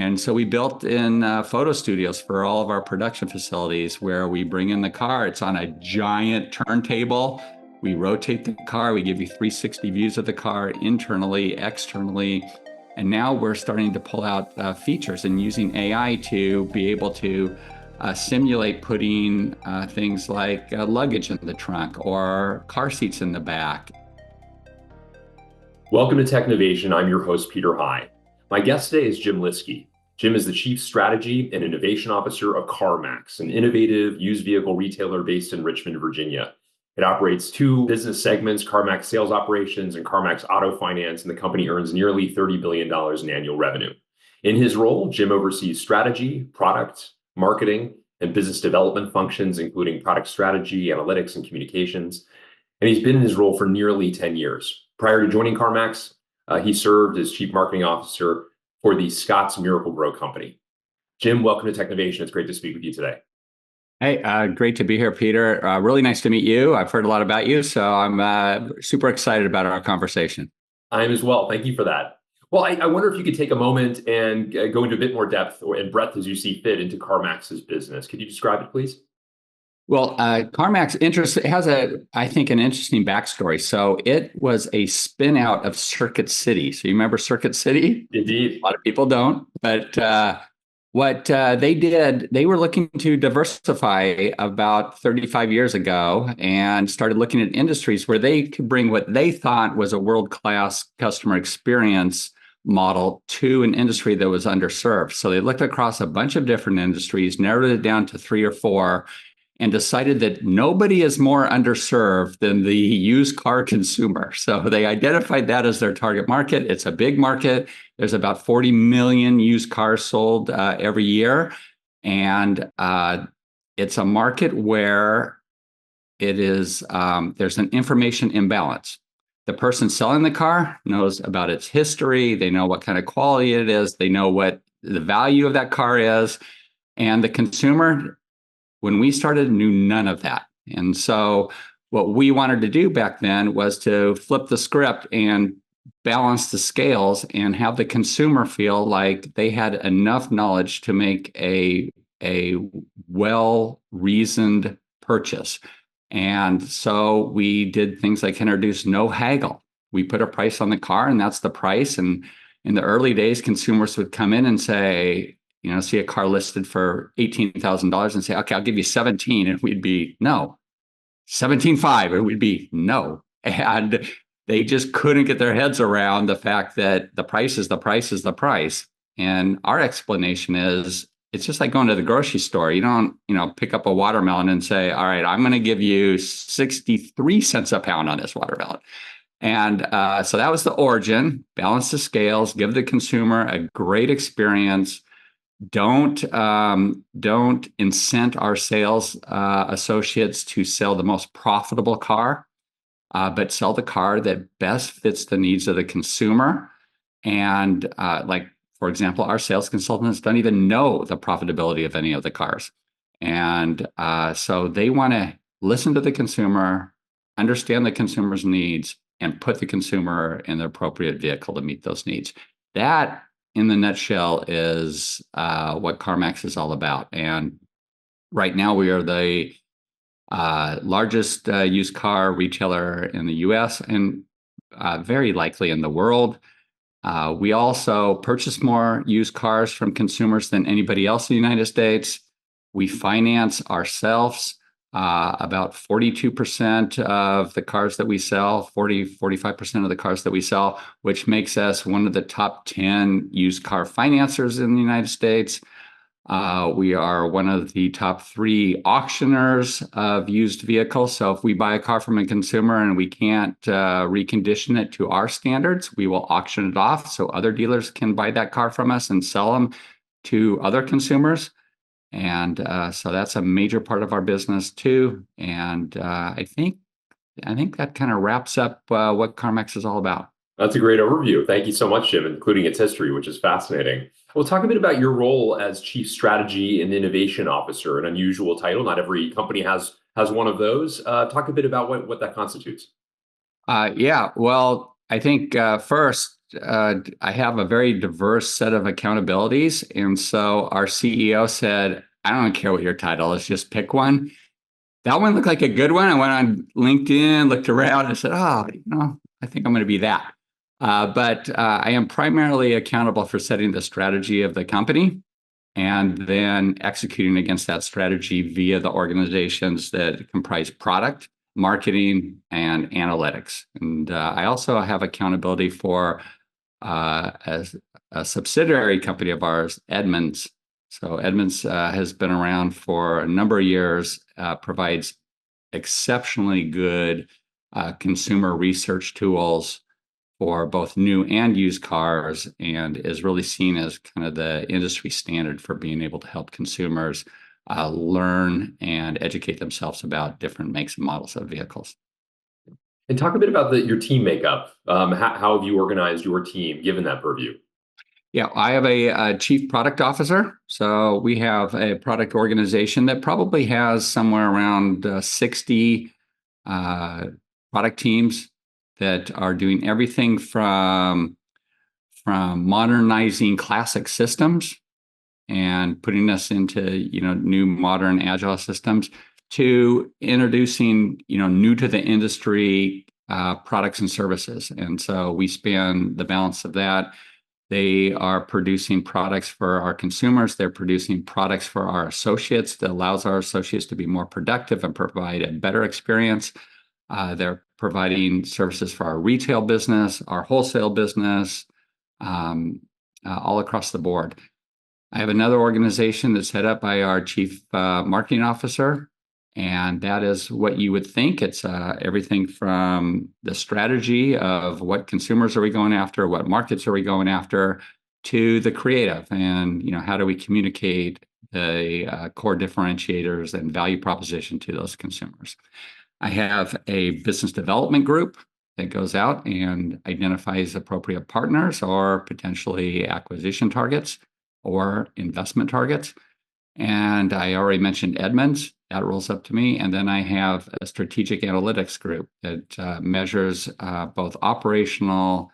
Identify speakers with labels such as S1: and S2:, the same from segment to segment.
S1: And so we built in photo studios for all of our production facilities where we bring in the car. It's on a giant turntable. We rotate the car. We give you 360 views of the car internally, externally. And now we're starting to pull out features and using AI to be able to simulate putting things like luggage in the trunk or car seats in the back.
S2: Welcome to Technovation. I'm your host, Peter High. My guest today is Jim Lyski. Jim is the Chief Strategy and Innovation Officer of CarMax, an innovative used vehicle retailer based in Richmond, Virginia. It operates two business segments, CarMax Sales Operations and CarMax Auto Finance, and the company earns nearly $30 billion in annual revenue. In his role, Jim oversees strategy, product, marketing, and business development functions, including product strategy, analytics, and communications. And he's been in his role for nearly 10 years. Prior to joining CarMax, he served as Chief Marketing Officer for the Scott's Miracle-Gro Company. Jim, welcome to Technovation. It's great to speak with you today.
S1: Hey, great to be here, Peter. Really nice to meet you. I've heard a lot about you, so I'm super excited about our conversation.
S2: I am as well. Thank you for that. Well, I wonder if you could take a moment and go into a bit more depth and breadth as you see fit into CarMax's business. Could you describe it, please?
S1: Well, CarMax has I think, an interesting backstory. So it was a spin out of Circuit City. So you remember Circuit City?
S2: Indeed.
S1: A lot of people don't. But what they did, they were looking to diversify about 35 years ago and started looking at industries where they could bring what they thought was a world-class customer experience model to an industry that was underserved. So they looked across a bunch of different industries, narrowed it down to 3 or 4, and decided that nobody is more underserved than the used car consumer. So they identified that as their target market. It's a big market. There's about 40 million used cars sold every year. And it's a market where it is there's an information imbalance. The person selling the car knows about its history. They know what kind of quality it is. They know what the value of that car is. And the consumer, when we started, knew none of that. And so what we wanted to do back then was to flip the script and balance the scales and have the consumer feel like they had enough knowledge to make a well-reasoned purchase. And so we did things like introduce no-haggle. We put a price on the car, and that's the price. And in the early days, consumers would come in and say, see a car listed for $18,000 and say, okay, I'll give you 17. And we'd be, no, 17.5. And we'd be, no. And they just couldn't get their heads around the fact that the price is the price is the price. And our explanation is, it's just like going to the grocery store. You don't, pick up a watermelon and say, all right, I'm going to give you 63 cents a pound on this watermelon. And so that was the origin. Balance the scales, give the consumer a great experience. Don't incent our sales associates to sell the most profitable car, but sell the car that best fits the needs of the consumer. And for example, our sales consultants don't even know the profitability of any of the cars. And so they want to listen to the consumer, understand the consumer's needs, and put the consumer in the appropriate vehicle to meet those needs. That, in the nutshell, is what CarMax is all about. And right now we are the largest used car retailer in the US and very likely in the world. We also purchase more used cars from consumers than anybody else in the United States. We finance ourselves about 42% of the cars that we sell, 45% of the cars that we sell, which makes us one of the top 10 used car financiers in the United States. We are one of the top 3 auctioners of used vehicles. So if we buy a car from a consumer and we can't recondition it to our standards, we will auction it off so other dealers can buy that car from us and sell them to other consumers. And so that's a major part of our business too. And I think that kind of wraps up what CarMax is all about.
S2: That's a great overview. Thank you so much, Jim, including its history, which is fascinating. We'll talk a bit about your role as Chief Strategy and Innovation Officer, an unusual title. Not every company has one of those. Talk a bit about what that constitutes.
S1: Yeah, well, I think first, I have a very diverse set of accountabilities. And so our CEO said, I don't care what your title is, just pick one. That one looked like a good one. I went on LinkedIn, looked around, and said, oh, I think I'm going to be that. But I am primarily accountable for setting the strategy of the company and then executing against that strategy via the organizations that comprise product, marketing, and analytics. And I also have accountability for as a subsidiary company of ours, Edmunds. So Edmunds has been around for a number of years, provides exceptionally good consumer research tools for both new and used cars, and is really seen as kind of the industry standard for being able to help consumers learn and educate themselves about different makes and models of vehicles.
S2: And talk a bit about your team makeup. How have you organized your team given that purview?
S1: Yeah, I have a chief product officer. So we have a product organization that probably has somewhere around 60 product teams that are doing everything from modernizing classic systems and putting us into new modern agile systems to introducing new to the industry products and services. And so we span the balance of that. They are producing products for our consumers. They're producing products for our associates that allows our associates to be more productive and provide a better experience. They're providing services for our retail business, our wholesale business, all across the board. I have another organization that's head up by our chief marketing officer, and that is what you would think. It's everything from the strategy of what consumers are we going after, what markets are we going after, to the creative and how do we communicate the core differentiators and value proposition to those consumers. I have a business development group that goes out and identifies appropriate partners or potentially acquisition targets or investment targets. And I already mentioned Edmunds, that rolls up to me. And then I have a strategic analytics group that measures both operational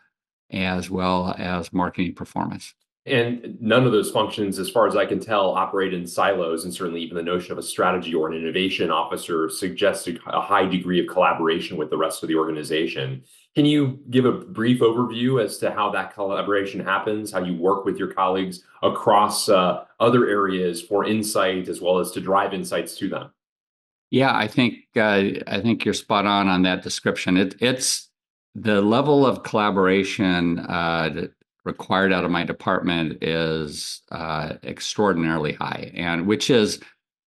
S1: as well as marketing performance.
S2: And none of those functions, as far as I can tell, operate in silos. And certainly even the notion of a strategy or an innovation officer suggests a high degree of collaboration with the rest of the organization. Can you give a brief overview as to how that collaboration happens, how you work with your colleagues across other areas for insight, as well as to drive insights to them?
S1: Yeah, I think you're spot on that description. It's the level of collaboration required out of my department is extraordinarily high, and which is,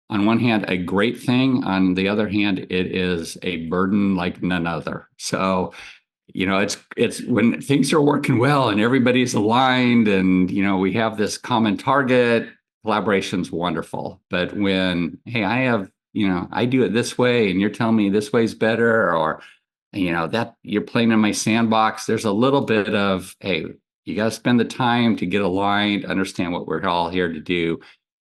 S1: on one hand, a great thing. On the other hand, it is a burden like none other. So, it's when things are working well and everybody's aligned and, we have this common target, collaboration's wonderful. But when, hey, I do it this way and you're telling me this way's better, or, that you're playing in my sandbox, there's a little bit of, hey, you got to spend the time to get aligned, understand what we're all here to do.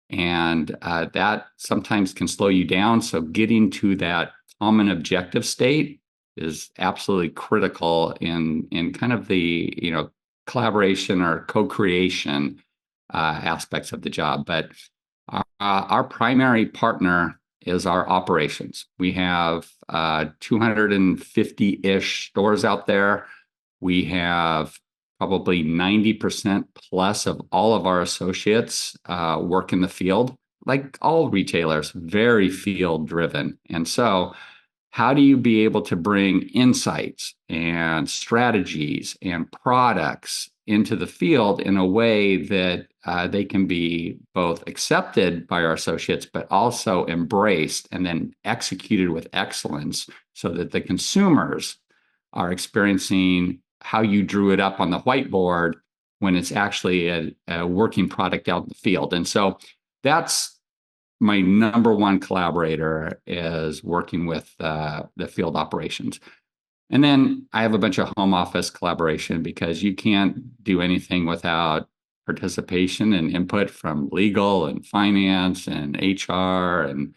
S1: And that sometimes can slow you down. So getting to that common objective state is absolutely critical in kind of the, collaboration or co-creation aspects of the job. But our primary partner is our operations. We have 250-ish stores out there. We have probably 90% plus of all of our associates work in the field, like all retailers, very field driven. And so how do you be able to bring insights and strategies and products into the field in a way that they can be both accepted by our associates, but also embraced and then executed with excellence so that the consumers are experiencing how you drew it up on the whiteboard when it's actually a working product out in the field. And so that's my number one collaborator, is working with the field operations. And then I have a bunch of home office collaboration, because you can't do anything without participation and input from legal and finance and HR and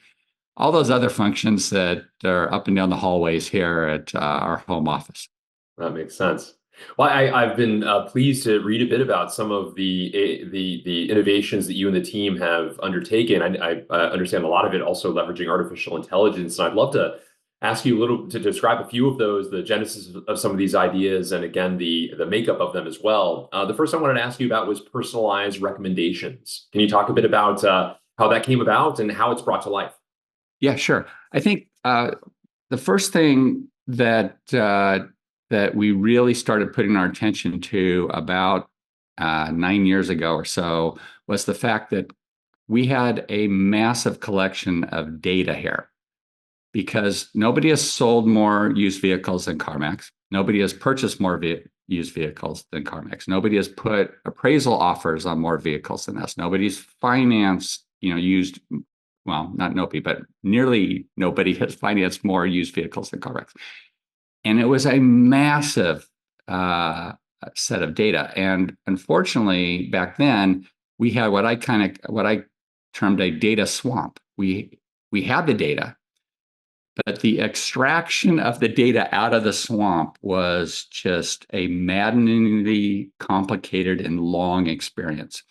S1: all those other functions that are up and down the hallways here at our home office.
S2: That makes sense. Well, I've been pleased to read a bit about some of the innovations that you and the team have undertaken. I understand a lot of it also leveraging artificial intelligence, and I'd love to ask you a little to describe a few of those, the genesis of some of these ideas, and again the makeup of them as well. The first I wanted to ask you about was personalized recommendations. Can you talk a bit about how that came about and how it's brought to life?
S1: Yeah, sure. I think the first thing that we really started putting our attention to about 9 years ago or so was the fact that we had a massive collection of data here because nobody has sold more used vehicles than CarMax. Nobody has purchased more used vehicles than CarMax. Nobody has put appraisal offers on more vehicles than us. Nobody's financed, used, well, not nobody, but nearly nobody has financed more used vehicles than CarMax. And it was a massive set of data. And unfortunately, back then, we had what I termed a data swamp. We had the data, but the extraction of the data out of the swamp was just a maddeningly complicated and long experience.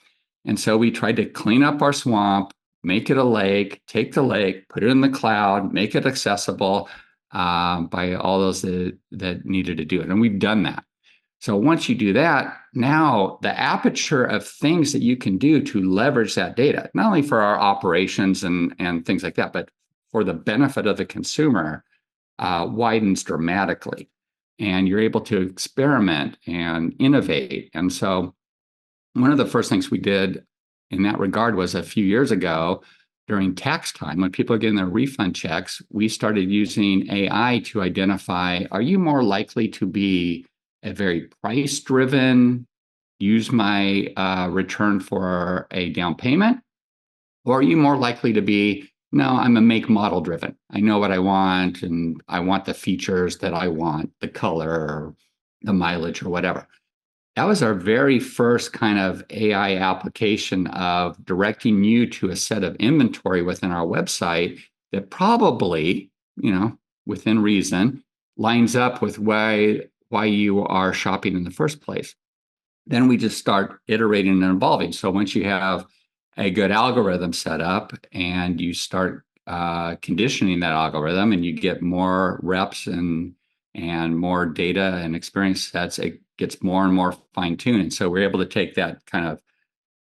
S1: And so we tried to clean up our swamp, make it a lake, take the lake, put it in the cloud, make it accessible by all those that needed to do it. And we've done that. So once you do that, now the aperture of things that you can do to leverage that data, not only for our operations and things like that, but for the benefit of the consumer, widens dramatically. And you're able to experiment and innovate. And so one of the first things we did in that regard was a few years ago during tax time, when people are getting their refund checks, we started using AI to identify, are you more likely to be a very price driven, use my return for a down payment? Or are you more likely to be, no, I'm a make model driven. I know what I want and I want the features that I want, the color, or the mileage or whatever. That was our very first kind of AI application of directing you to a set of inventory within our website that probably, within reason, lines up with why you are shopping in the first place. Then we just start iterating and evolving. So once you have a good algorithm set up and you start conditioning that algorithm and you get more reps and more data and experience sets, it gets more and more fine-tuned. And so we're able to take that kind of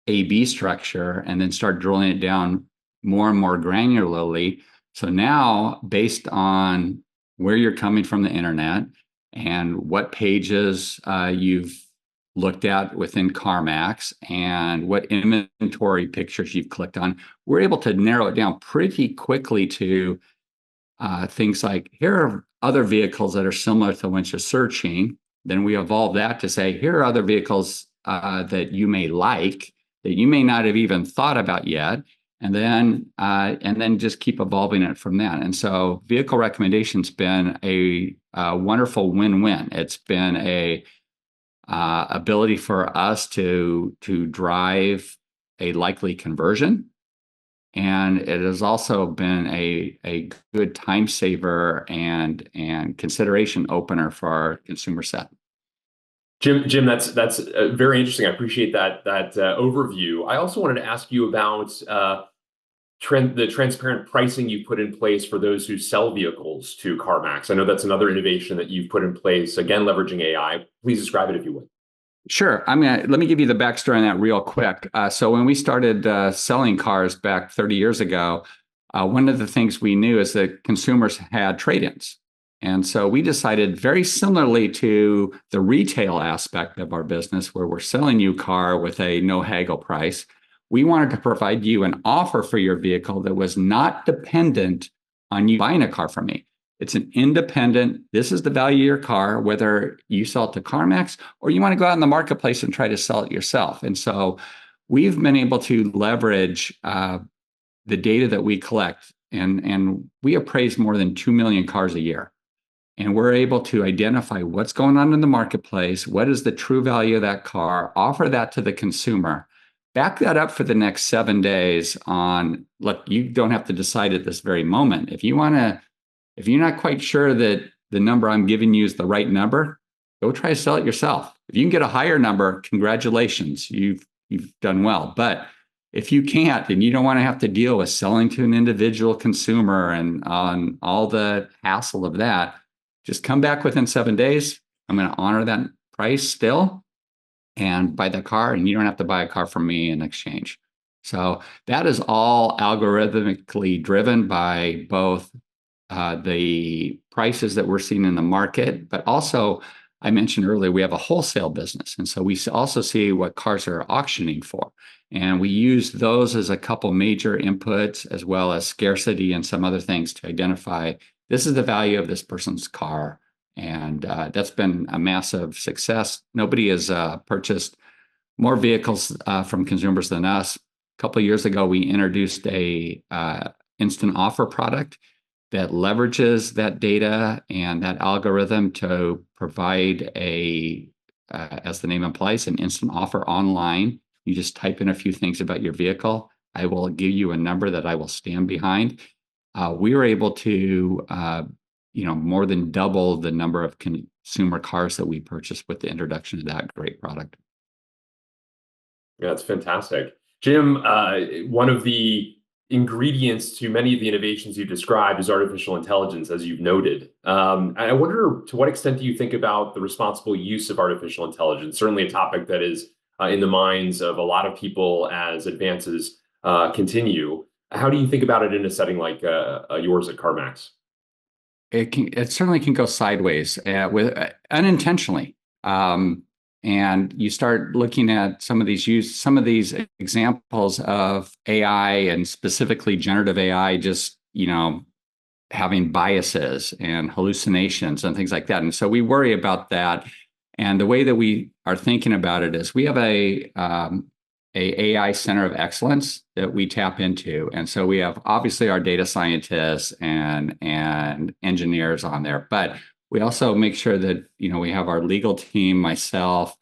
S1: A/B structure and then start drilling it down more and more granularly. So now, based on where you're coming from the internet and what pages you've looked at within CarMax and what inventory pictures you've clicked on, we're able to narrow it down pretty quickly to things like, here are other vehicles that are similar to when you're searching. Then we evolve that to say, here are other vehicles that you may like, that you may not have even thought about yet. And then just keep evolving it from that. And so vehicle recommendation's been a wonderful win-win. It's been a ability for us to drive a likely conversion. And it has also been a good time saver and consideration opener for our consumer set.
S2: Jim, that's very interesting. I appreciate that overview. I also wanted to ask you about the transparent pricing you put in place for those who sell vehicles to CarMax. I know that's another innovation that you've put in place, again leveraging AI. Please describe it if you would.
S1: Sure. Let me give you the backstory on that real quick. So when we started selling cars back 30 years ago, one of the things we knew is that consumers had trade-ins. And so we decided, very similarly to the retail aspect of our business, where we're selling you a car with a no-haggle price, we wanted to provide you an offer for your vehicle that was not dependent on you buying a car from me. It's an independent, this is the value of your car, whether you sell it to CarMax or you want to go out in the marketplace and try to sell it yourself. And so we've been able to leverage the data that we collect, and we appraise more than 2 million cars a year. And we're able to identify what's going on in the marketplace, what is the true value of that car, offer that to the consumer, back that up for the next 7 days on, look, you don't have to decide at this very moment. If you're not quite sure that the number I'm giving you is the right number, go try to sell it yourself. If you can get a higher number, congratulations, you've done well. But if you can't, and you don't want to have to deal with selling to an individual consumer and on all the hassle of that, just come back within 7 days. I'm going to honor that price still and buy the car, and you don't have to buy a car from me in exchange. So that is all algorithmically driven by both the prices that we're seeing in the market, but also I mentioned earlier, we have a wholesale business. And so we also see what cars are auctioning for. And we use those as a couple major inputs, as well as scarcity and some other things to identify this is the value of this person's car. And that's been a massive success. Nobody has purchased more vehicles from consumers than us. A couple of years ago, we introduced a instant offer product that leverages that data and that algorithm to provide as the name implies, an instant offer online. You just type in a few things about your vehicle. I will give you a number that I will stand behind. We were able to, more than double the number of consumer cars that we purchased with the introduction of that great product.
S2: Yeah, that's fantastic. Jim, one of the ingredients to many of the innovations you described is artificial intelligence, as you've noted. I wonder, to what extent do you think about the responsible use of artificial intelligence? Certainly a topic that is in the minds of a lot of people as advances continue. How do you think about it in a setting like yours at CarMax?
S1: It certainly can go sideways with unintentionally. And you start looking at some of these examples of AI, and specifically generative AI, just, having biases and hallucinations and things like that. And so we worry about that. And the way that we are thinking about it is we have a AI center of excellence that we tap into. And so we have obviously our data scientists and engineers on there, but we also make sure that, we have our legal team, myself,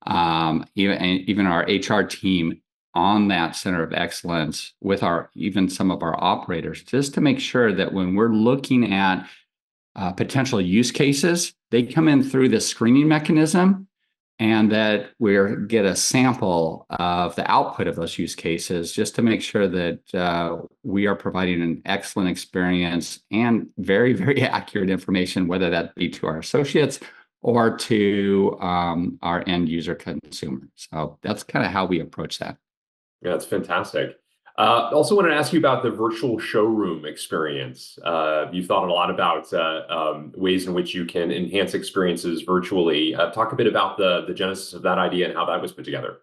S1: even our HR team on that center of excellence with even some of our operators, just to make sure that when we're looking at potential use cases, they come in through the screening mechanism, and that we get a sample of the output of those use cases, just to make sure that we are providing an excellent experience and very, very accurate information, whether that be to our associates or to our end user consumer. So that's kind of how we approach that.
S2: Yeah, that's fantastic. Also wanted to ask you about the virtual showroom experience. You've thought a lot about ways in which you can enhance experiences virtually. Talk a bit about the genesis of that idea and how that was put together.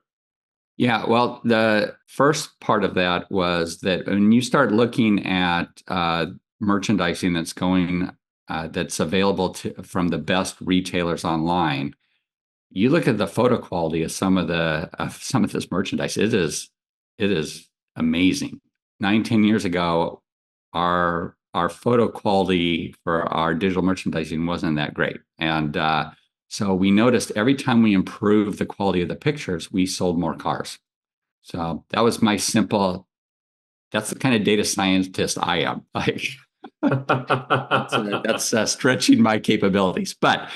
S1: Yeah, well, the first part of that was that when you start looking at merchandising that's available from the best retailers online, you look at the photo quality of some of this merchandise. It is amazing. 9-10 years ago, our photo quality for our digital merchandising wasn't that great. And so we noticed every time we improved the quality of the pictures, we sold more cars. So that was that's the kind of data scientist I am. Like, that's stretching my capabilities. But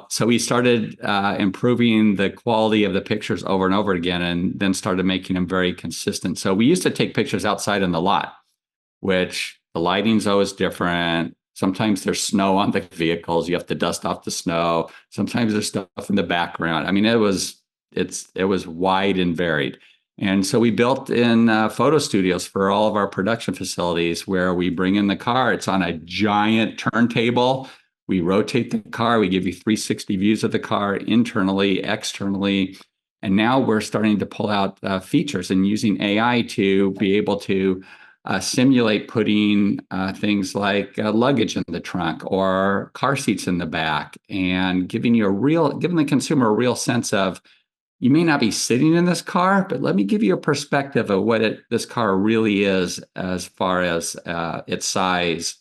S1: so we started improving the quality of the pictures over and over again, and then started making them very consistent. So we used to take pictures outside in the lot, which the lighting's always different. Sometimes there's snow on the vehicles. You have to dust off the snow. Sometimes there's stuff in the background. I mean, it was wide and varied. And so we built in photo studios for all of our production facilities, where we bring in the car. It's on a giant turntable. We rotate the car. We give you 360 views of the car internally, externally. And now we're starting to pull out features and using AI to be able to simulate putting things like luggage in the trunk or car seats in the back, and giving the consumer a real sense of, you may not be sitting in this car, but let me give you a perspective of what this car really is as far as its size.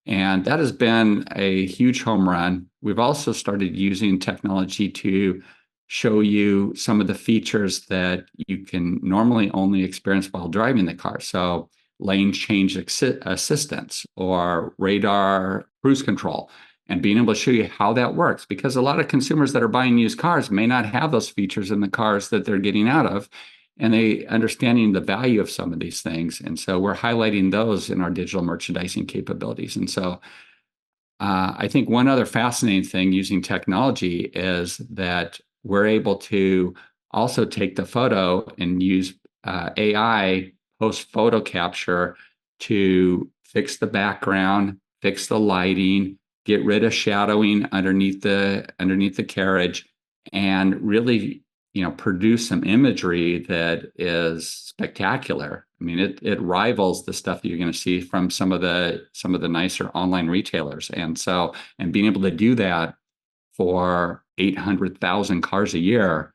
S1: And that has been a huge home run. We've also started using technology to show you some of the features that you can normally only experience while driving the car. So lane change assistance or radar cruise control. and being able to show you how that works, because a lot of consumers that are buying used cars may not have those features in the cars that they're getting out of, and they understanding the value of some of these things. And so we're highlighting those in our digital merchandising capabilities. And so I think one other fascinating thing using technology is that we're able to also take the photo and use AI post photo capture to fix the background, fix the lighting, get rid of shadowing underneath the carriage, and really, produce some imagery that is spectacular. I mean, it rivals the stuff that you're going to see from some of the nicer online retailers. And being able to do that for 800,000 cars a year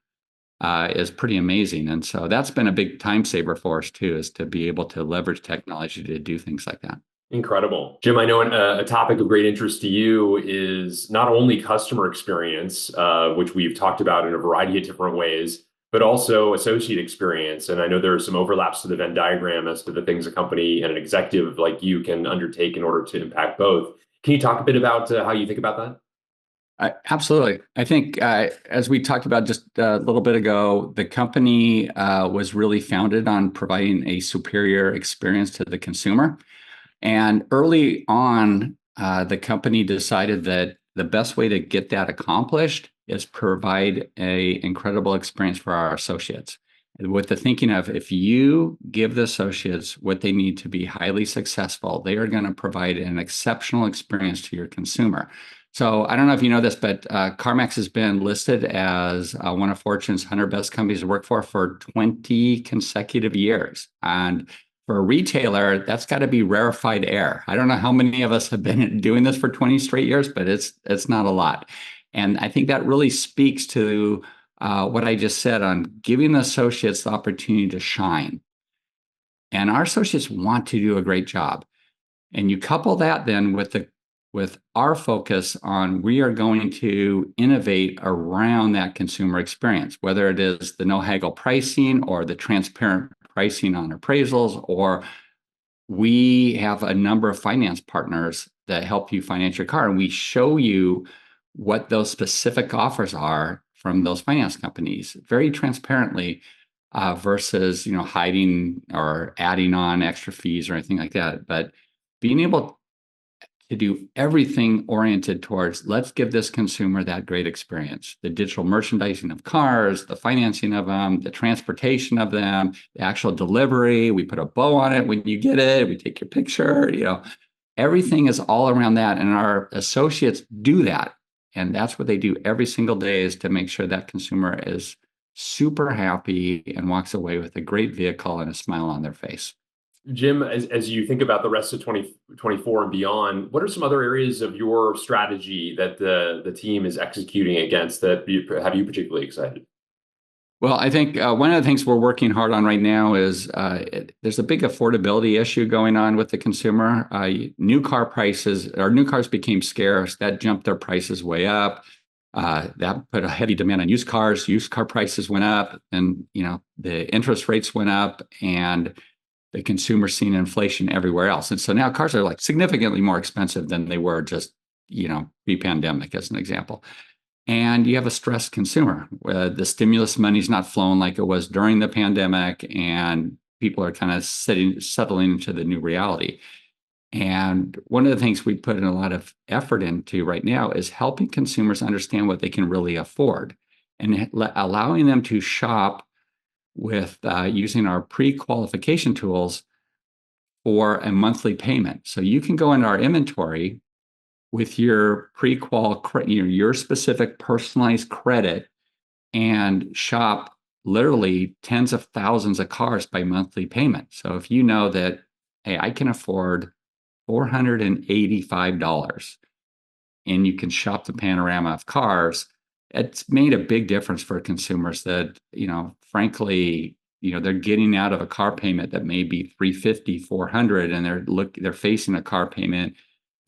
S1: is pretty amazing. And so that's been a big time saver for us too, is to be able to leverage technology to do things like that.
S2: Incredible. Jim, I know a topic of great interest to you is not only customer experience, which we've talked about in a variety of different ways, but also associate experience. And I know there are some overlaps to the Venn diagram as to the things a company and an executive like you can undertake in order to impact both. Can you talk a bit about how you think about that?
S1: Absolutely. I think, as we talked about just a little bit ago, the company was really founded on providing a superior experience to the consumer. And early on, the company decided that the best way to get that accomplished is provide an incredible experience for our associates. With the thinking of, if you give the associates what they need to be highly successful, they are going to provide an exceptional experience to your consumer. So I don't know if you know this, but CarMax has been listed as one of Fortune's 100 best companies to work for 20 consecutive years. And for a retailer, that's got to be rarefied air. I don't know how many of us have been doing this for 20 straight years, but it's not a lot. And I think that really speaks to what I just said on giving the associates the opportunity to shine. And our associates want to do a great job. And you couple that then with our focus on, we are going to innovate around that consumer experience, whether it is the no-haggle pricing or the transparent pricing on appraisals, or we have a number of finance partners that help you finance your car, and we show you what those specific offers are from those finance companies very transparently, versus hiding or adding on extra fees or anything like that. But being able to do everything oriented towards, let's give this consumer that great experience. The digital merchandising of cars, the financing of them, the transportation of them, the actual delivery. We put a bow on it when you get it. We take your picture. Everything is all around that. And our associates do that. And that's what they do every single day, is to make sure that consumer is super happy and walks away with a great vehicle and a smile on their face.
S2: Jim, as you think about the rest of 2024 and beyond, what are some other areas of your strategy that the team is executing against that have you particularly excited?
S1: Well, I think one of the things we're working hard on right now is there's a big affordability issue going on with the consumer. New cars became scarce. That jumped their prices way up. That put a heavy demand on used cars. Used car prices went up, and the interest rates went up, and the consumer's seeing inflation everywhere else. And so now cars are like significantly more expensive than they were just, pre-pandemic, as an example. And you have a stressed consumer. The stimulus money's not flowing like it was during the pandemic, and people are kind of settling into the new reality. And one of the things we put in a lot of effort into right now is helping consumers understand what they can really afford, and allowing them to shop with using our pre-qualification tools for a monthly payment. So you can go into our inventory with your pre-qual, your specific personalized credit, and shop literally tens of thousands of cars by monthly payment. So if you know that, hey, I can afford $485, and you can shop the panorama of cars, it's made a big difference for consumers that, frankly, they're getting out of a car payment that may be $350, $400, and they're facing a car payment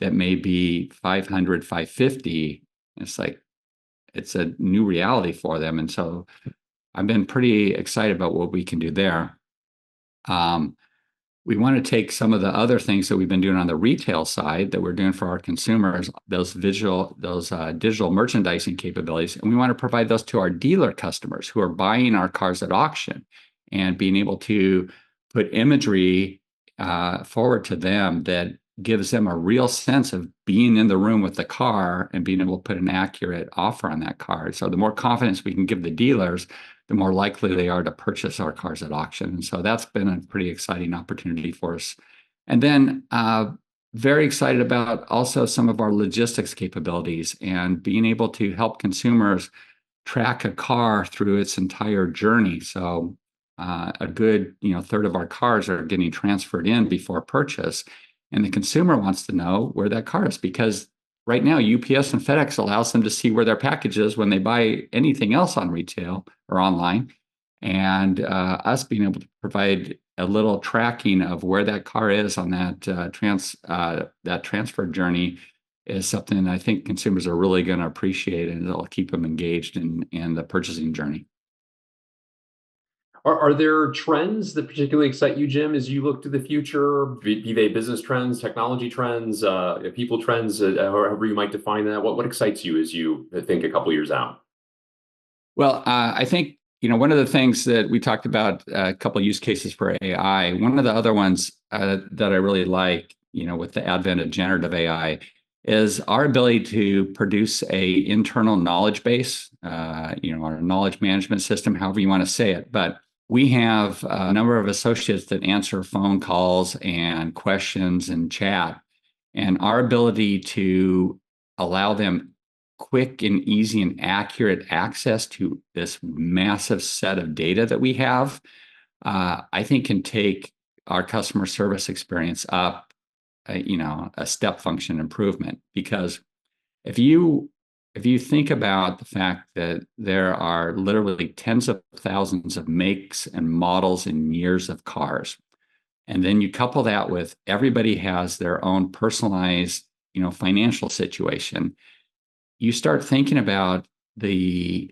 S1: that may be $500, $550. It's like, it's a new reality for them. And so I've been pretty excited about what we can do there. we want to take some of the other things that we've been doing on the retail side that we're doing for our consumers, those digital merchandising capabilities, and we want to provide those to our dealer customers who are buying our cars at auction, and being able to put imagery forward to them that gives them a real sense of being in the room with the car and being able to put an accurate offer on that car. So the more confidence we can give the dealers, the more likely they are to purchase our cars at auction. And so that's been a pretty exciting opportunity for us. And then very excited about also some of our logistics capabilities and being able to help consumers track a car through its entire journey. So a good third of our cars are getting transferred in before purchase. And the consumer wants to know where that car is, because right now UPS and FedEx allows them to see where their package is when they buy anything else on retail or online. And us being able to provide a little tracking of where that car is on that transfer journey is something I think consumers are really going to appreciate, and it'll keep them engaged in the purchasing journey.
S2: Are there trends that particularly excite you, Jim, as you look to the future, be they business trends, technology trends, people trends, however you might define that? What excites you as you think a couple years out?
S1: Well, I think one of the things that we talked about, a couple of use cases for AI. One of the other ones that I really like, with the advent of generative AI, is our ability to produce a internal knowledge base, our knowledge management system, however you want to say it. But we have a number of associates that answer phone calls and questions and chat, and our ability to allow them quick and easy and accurate access to this massive set of data that we have, I think can take our customer service experience up, a step function improvement. Because if you think about the fact that there are literally tens of thousands of makes and models and years of cars, and then you couple that with everybody has their own personalized, financial situation, you start thinking about the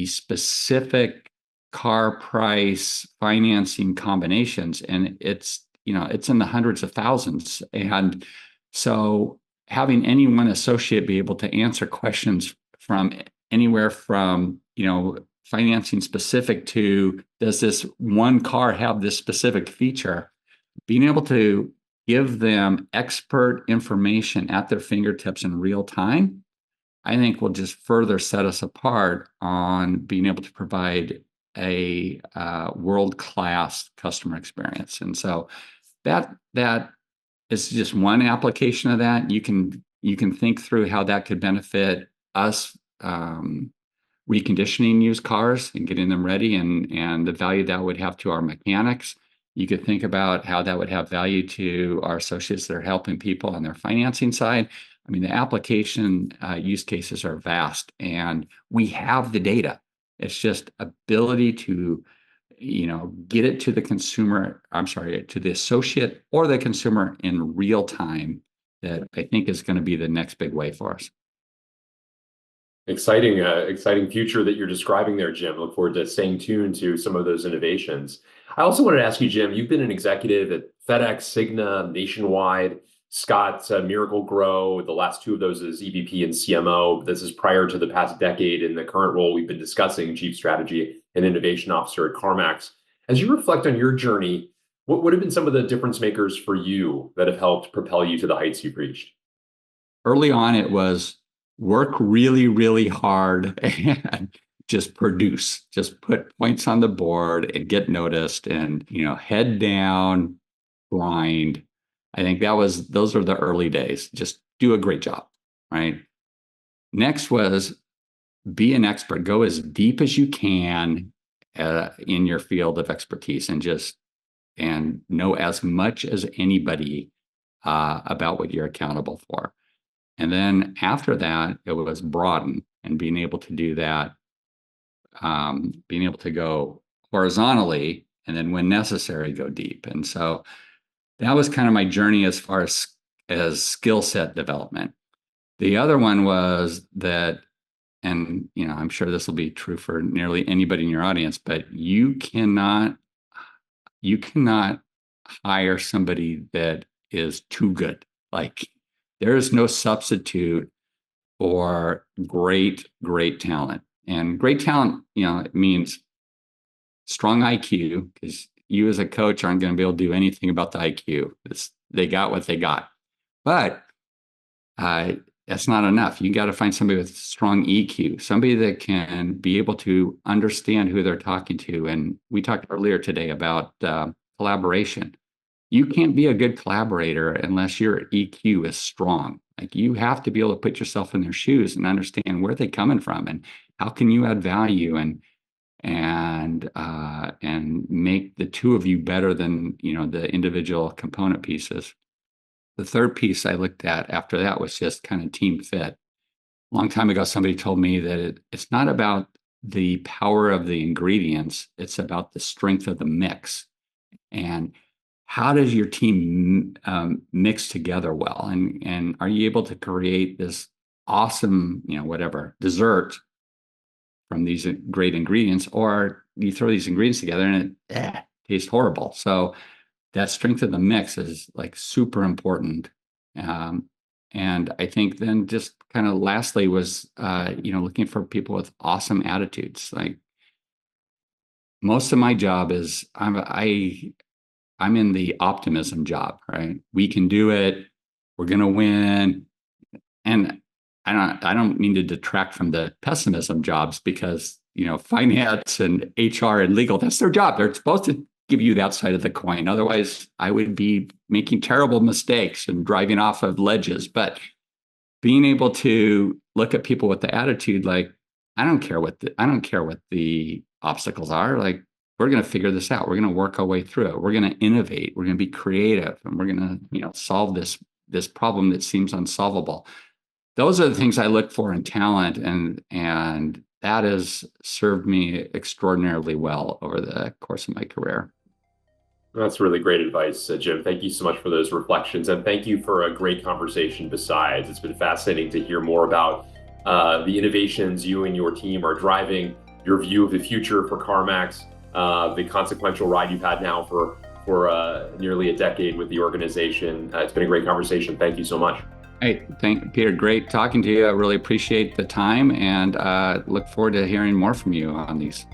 S1: specific car price financing combinations, and it's in the hundreds of thousands. And so having any one associate be able to answer questions from anywhere from financing specific to, does this one car have this specific feature, being able to give them expert information at their fingertips in real time, I think will just further set us apart on being able to provide a world-class customer experience. And so that is just one application of that. You can think through how that could benefit us reconditioning used cars and getting them ready, and the value that would have to our mechanics. You could think about how that would have value to our associates that are helping people on their financing side. I mean, the application use cases are vast, and we have the data. It's just ability to, get it to the consumer, to the associate or the consumer in real time, that I think is going to be the next big way for us.
S2: Exciting future that you're describing there, Jim. Look forward to staying tuned to some of those innovations. I also wanted to ask you, Jim, you've been an executive at FedEx, Cigna, Nationwide, Scott, Miracle Grow. The last two of those as EVP and CMO. This is prior to the past decade in the current role we've been discussing, Chief Strategy and Innovation Officer at CarMax. As you reflect on your journey, what would have been some of the difference makers for you that have helped propel you to the heights you've reached?
S1: Early on, it was work really, really hard and just produce, just put points on the board and get noticed, and, head down, grind. I think those are the early days. Just do a great job, right? Next was be an expert, go as deep as you can in your field of expertise, and know as much as anybody about what you're accountable for. And then after that, it was broaden, and being able to do that, being able to go horizontally, and then when necessary, go deep. And so that was kind of my journey as far as skill set development. The other one was that, and I'm sure this will be true for nearly anybody in your audience, but you cannot hire somebody that is too good. Like there is no substitute for great talent. And great talent, it means strong IQ, because you as a coach aren't going to be able to do anything about the IQ. They got what they got. But that's not enough. You got to find somebody with strong EQ, somebody that can be able to understand who they're talking to. And we talked earlier today about collaboration. You can't be a good collaborator unless your EQ is strong. Like you have to be able to put yourself in their shoes and understand where they're coming from and how can you add value and make the two of you better than the individual component pieces. The third piece I looked at after that was just kind of team fit. A long time ago, somebody told me that it's not about the power of the ingredients, it's about the strength of the mix. And how does your team mix together well? And are you able to create this awesome, dessert from these great ingredients, or you throw these ingredients together and it tastes horrible? So that strength of the mix is like super important. And I think then just kind of lastly was, looking for people with awesome attitudes. Like most of my job is I'm in the optimism job, right? We can do it. We're going to win. And I don't mean to detract from the pessimism jobs because, finance and HR and legal, that's their job. They're supposed to give you that side of the coin. Otherwise, I would be making terrible mistakes and driving off of ledges. But being able to look at people with the attitude, like, I don't care what the obstacles are. Like, we're going to figure this out. We're going to work our way through it. We're going to innovate. We're going to be creative, and we're going to, solve this problem that seems unsolvable. Those are the things I look for in talent, and that has served me extraordinarily well over the course of my career.
S2: That's really great advice, Jim. Thank you so much for those reflections, and thank you for a great conversation besides. It's been fascinating to hear more about the innovations you and your team are driving, your view of the future for CarMax, the consequential ride you've had now for nearly a decade with the organization. It's been a great conversation. Thank you so much.
S1: Hey, thank you, Peter. Great talking to you. I really appreciate the time and look forward to hearing more from you on these.